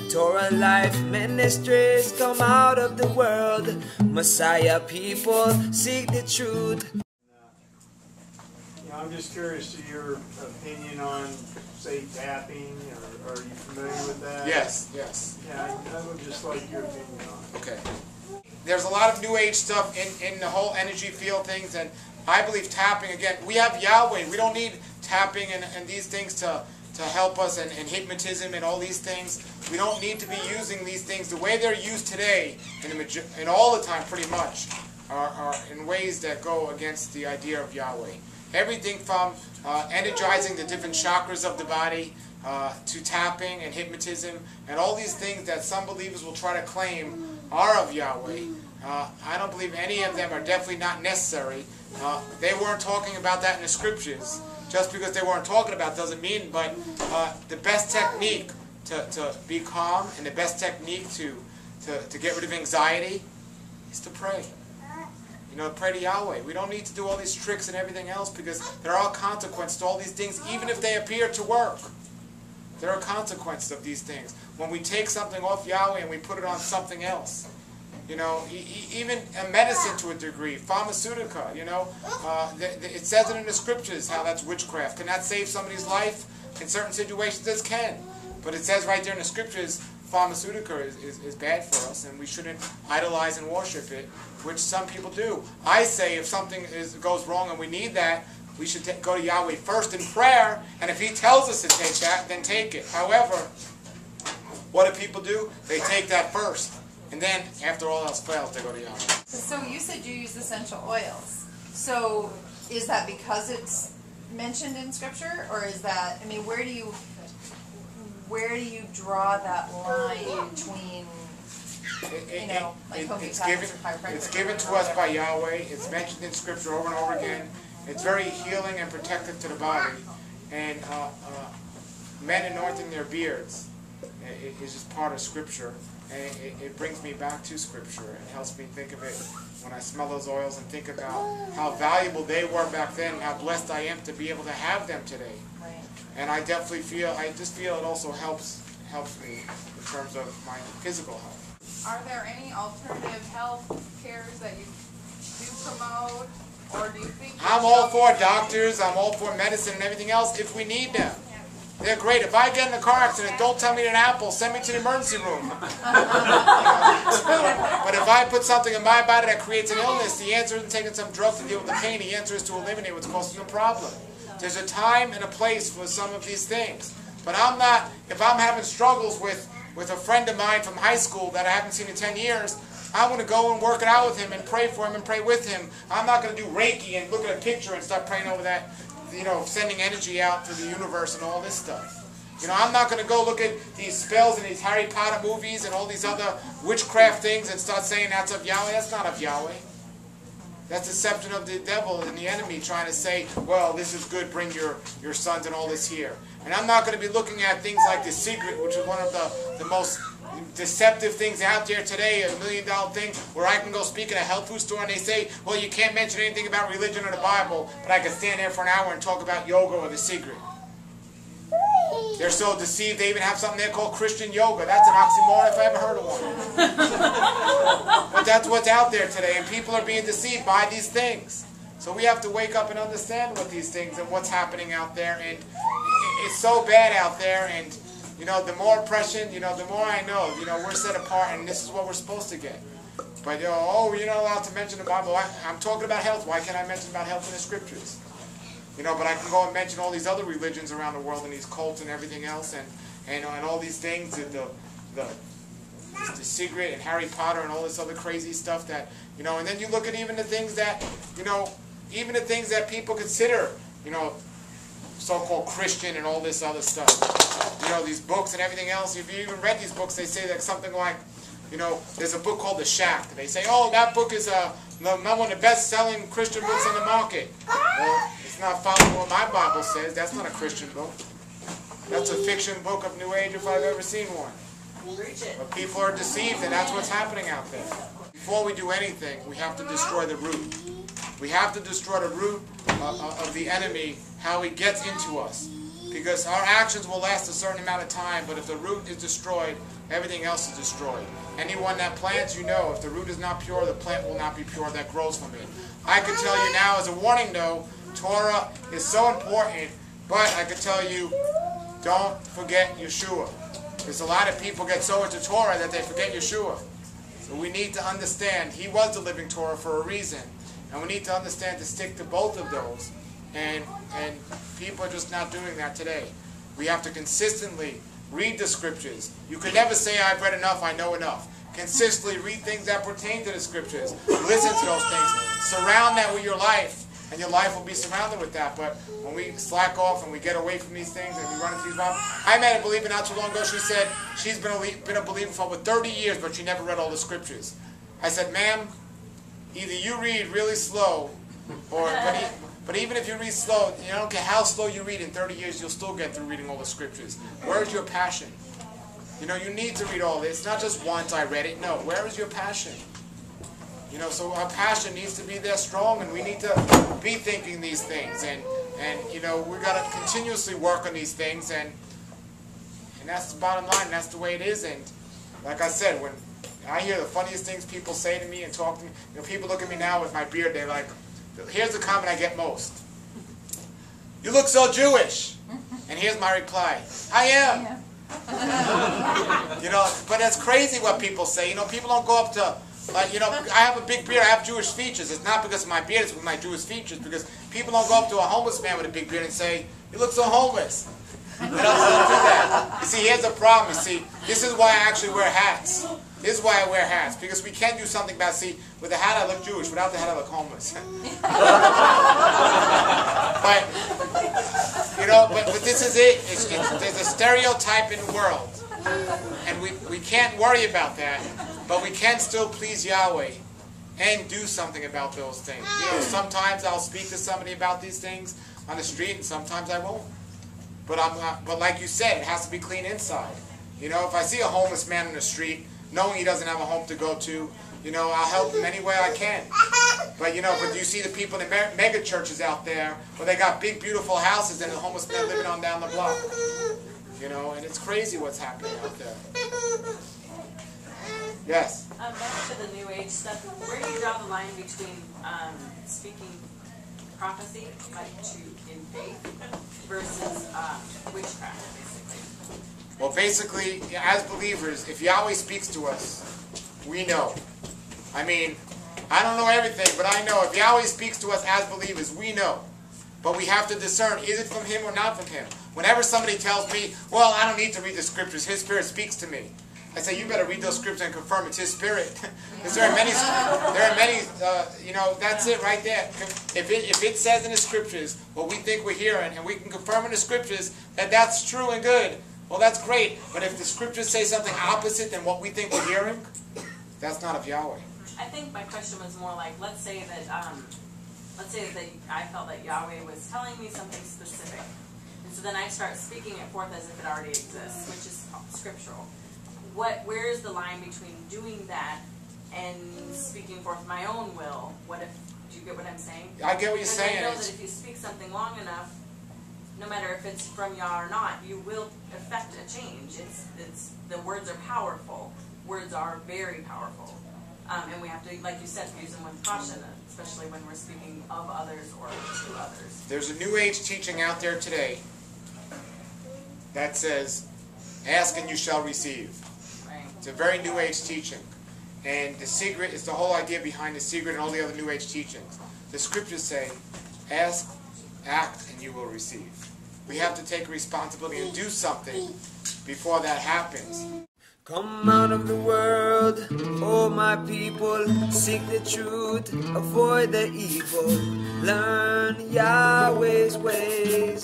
Torah Life Ministries come out of the world. Messiah people seek the truth. I'm just curious to your opinion on, say, tapping, or are you familiar with that? Yes, yes. Yeah, I would just like your opinion on it. Okay. There's a lot of New Age stuff in the whole energy field things, and I believe tapping, again, we have Yahweh. We don't need tapping and these things to help us, and hypnotism and all these things. We don't need to be using these things the way they're used today, and all the time pretty much, are in ways that go against the idea of Yahweh. Everything from energizing the different chakras of the body to tapping and hypnotism and all these things that some believers will try to claim are of Yahweh. I don't believe any of them are definitely not necessary. They weren't talking about that in the scriptures. Just because they weren't talking about it doesn't mean, but the best technique to be calm and the best technique to get rid of anxiety is to pray. You know, pray to Yahweh. We don't need to do all these tricks and everything else, because there are consequences to all these things, even if they appear to work. There are consequences of these things. When we take something off Yahweh and we put it on something else, you know, even a medicine to a degree, pharmaceutica, you know, it says it in the scriptures how that's witchcraft. Can that save somebody's life? In certain situations it can. But it says right there in the scriptures, pharmaceutica is bad for us, and we shouldn't idolize and worship it, which some people do. I say if something goes wrong and we need that, we should go to Yahweh first in prayer, and if He tells us to take that, then take it. However, what do people do? They take that first, and then after all else fails, they go to Yahweh. So you said you use essential oils. So is that because it's mentioned in Scripture, or is that, I mean, where do you draw that line between, you know, like it's given to us by Yahweh. It's mentioned in Scripture over and over again. It's very healing and protective to the body. And men anointing their beards is just part of Scripture. And it brings me back to Scripture. It helps me think of it when I smell those oils and think about how valuable they were back then and how blessed I am to be able to have them today. Right. And I definitely feel, it also helps me in terms of my physical health. Are there any alternative health cares that you do promote, or do you think? I'm all for doctors, I'm all for medicine and everything else if we need them. They're great. If I get in a car accident, don't tell me an apple, send me to the emergency room. But if I put something in my body that creates an illness, the answer isn't taking some drug to deal with the pain, the answer is to eliminate what's causing the problem. There's a time and a place for some of these things. But I'm not, if I'm having struggles with a friend of mine from high school that I haven't seen in 10 years, I want to go and work it out with him and pray for him and pray with him. I'm not going to do Reiki and look at a picture and start praying over that, you know, sending energy out through the universe and all this stuff. You know, I'm not going to go look at these spells and these Harry Potter movies and all these other witchcraft things and start saying that's of Yahweh. That's not of Yahweh. That's deception of the devil and the enemy trying to say, well, this is good, bring your sons and all this here. And I'm not going to be looking at things like The Secret, which is one of the most deceptive things out there today, $1 million thing, where I can go speak in a health food store and they say, well, you can't mention anything about religion or the Bible, but I can stand there for an hour and talk about yoga or The Secret. They're so deceived, they even have something there called Christian yoga. That's an oxymoron if I ever heard of one. But that's what's out there today, and people are being deceived by these things. So we have to wake up and understand what these things and what's happening out there. And it's so bad out there, and you know, the more oppression, you know, the more I know, you know, we're set apart, and this is what we're supposed to get. But, you know, oh, you're not allowed to mention the Bible. I'm talking about health. Why can't I mention about health in the scriptures? You know, but I can go and mention all these other religions around the world and these cults and everything else and all these things, the Secret and Harry Potter and all this other crazy stuff that, you know, and then you look at even the things that, you know, even the things that people consider, you know, so-called Christian and all this other stuff. You know, these books and everything else. If you even read these books, they say that something like, you know, there's a book called The Shack. They say, oh, that book is one of the best-selling Christian books on the market. Well, it's not following what my Bible says. That's not a Christian book. That's a fiction book of New Age if I've ever seen one. But people are deceived, and that's what's happening out there. Before we do anything, we have to destroy the root. We have to destroy the root of the enemy, how he gets into us. Because our actions will last a certain amount of time, but if the root is destroyed, everything else is destroyed. Anyone that plants, you know, if the root is not pure, the plant will not be pure that grows from it. I can tell you now as a warning though, Torah is so important, but I can tell you, don't forget Yeshua. Because a lot of people get so into Torah that they forget Yeshua. So we need to understand, he was the living Torah for a reason. And we need to understand to stick to both of those. And people are just not doing that today. We have to consistently read the scriptures. You can never say, I've read enough, I know enough. Consistently read things that pertain to the scriptures. Listen to those things. Surround that with your life, and your life will be surrounded with that. But when we slack off and we get away from these things and we run into these problems. I met a believer not too long ago. She said she's been a believer for over 30 years, but she never read all the scriptures. I said, ma'am, either you read really slow, but even if you read slow, you don't care how slow you read, in 30 years you'll still get through reading all the scriptures. Where's your passion? You know, you need to read all this. It's not just once I read it. No, where is your passion? You know, so our passion needs to be there strong, and we need to be thinking these things. And you know, we've got to continuously work on these things, and that's the bottom line. That's the way it is. And like I said, when I hear the funniest things people say to me and talk to me, you know, people look at me now with my beard, they're like, here's the comment I get most. You look so Jewish. And here's my reply. I am. Yeah. You know, but that's crazy what people say. You know, people don't go up to, you know, I have a big beard, I have Jewish features. It's not because of my beard, it's with my Jewish features. Because people don't go up to a homeless man with a big beard and say, you look so homeless. They don't do that. You see, here's the problem. You see, this is why I actually wear hats. This is why I wear hats. Because we can do something about, see, with the hat I look Jewish, without the hat I look homeless. But, you know, but this is it. There's a stereotype in the world. And we can't worry about that. But we can still please Yahweh and do something about those things. You know, sometimes I'll speak to somebody about these things on the street, and sometimes I won't. But like you said, it has to be clean inside. You know, if I see a homeless man on the street, knowing he doesn't have a home to go to, you know, I'll help him any way I can. But you know, but you see the people in the mega churches out there where they got big, beautiful houses and the homeless man living on down the block. You know, and it's crazy what's happening out there. Yes? Back to the New Age stuff, where do you draw the line between speaking prophecy, like in faith, versus witchcraft, basically? Well, basically, as believers, if Yahweh speaks to us, we know. I mean, I don't know everything, but I know if Yahweh speaks to us as believers, we know. But we have to discern, is it from Him or not from Him? Whenever somebody tells me, well, I don't need to read the scriptures, His Spirit speaks to me, I say, you better read those scriptures and confirm it's His Spirit. Because there are many, you know, that's it right there. If it says in the scriptures what we think we're hearing, and we can confirm in the scriptures that that's true and good, well, that's great. But if the scriptures say something opposite than what we think we're hearing, that's not of Yahweh. I think my question was more like, let's say that I felt that Yahweh was telling me something specific, and so then I start speaking it forth as if it already exists, which is scriptural. Where is the line between doing that and speaking forth my own will? Do you get what I'm saying? I get what you're saying. I know that if you speak something long enough, no matter if it's from Yah or not, you will affect a change. The words are powerful. Words are very powerful. And we have to, like you said, use them with caution, especially when we're speaking of others or to others. There's a New Age teaching out there today that says, ask and you shall receive. Right. It's a very New Age teaching. And the secret is the whole idea behind the secret and all the other New Age teachings. The scriptures say, ask, act, and you will receive. We have to take responsibility and do something before that happens. Come out of the world, oh my people, seek the truth, avoid the evil, learn Yahweh's ways.